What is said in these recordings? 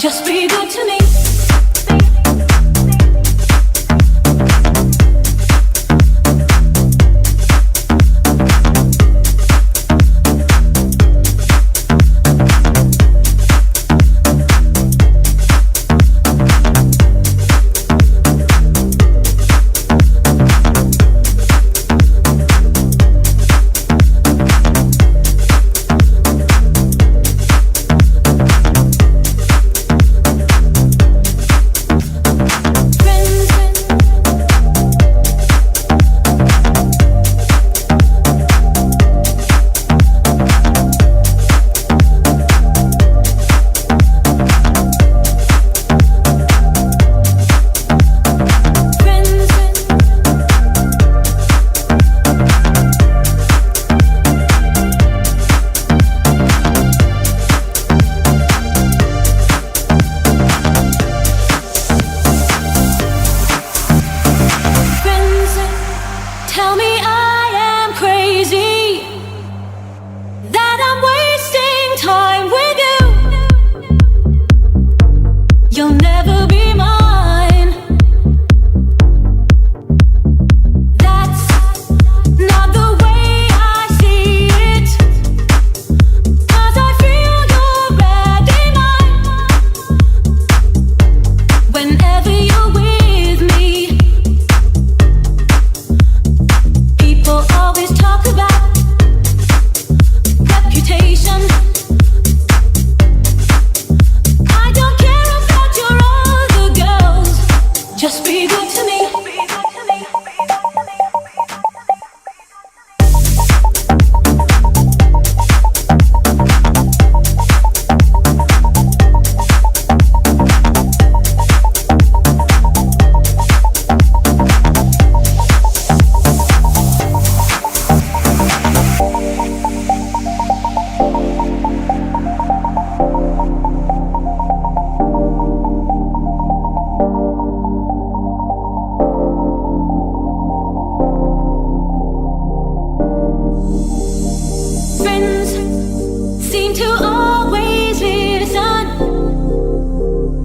Just be good to me. Tell me I am crazy, that I'm wasting time with you. You'll never be mine. That's not the way I see it, 'cause I feel you're already mine. Whenever you're with me, always talk about reputation. I don't care about your other girls. Just be good to me. Friends seem to always listen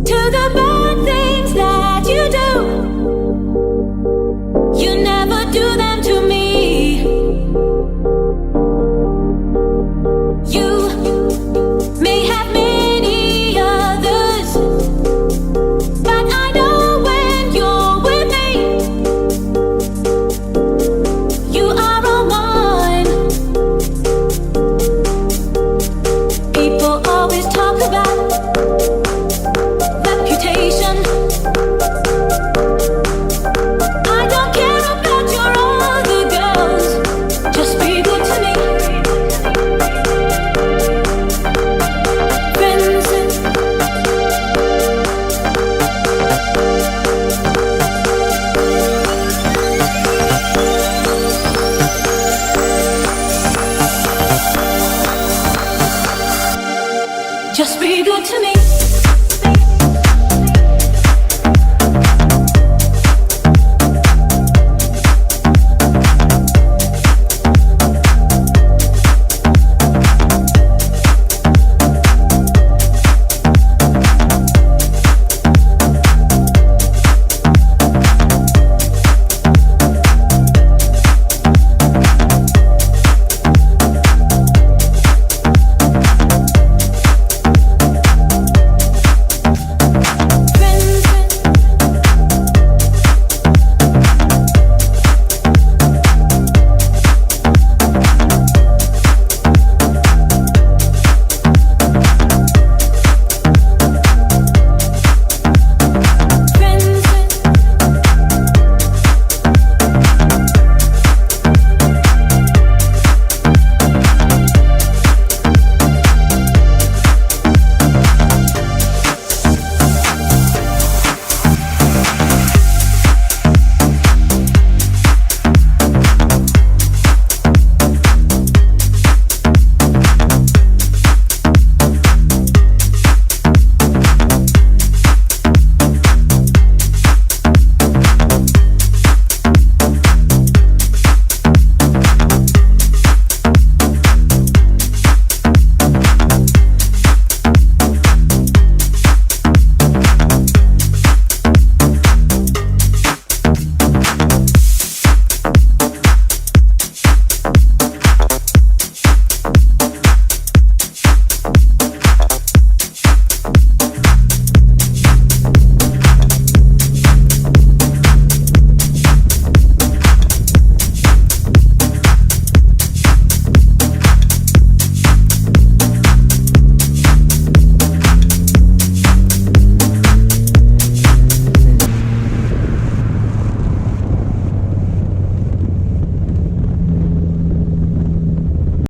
to the bad things that you do. You never do them to me. You may have many others, but I know when you're with me, you are all mine. People always talk about reputation. I don't care about your other girls. Just be good to me. Friends, just be good to me.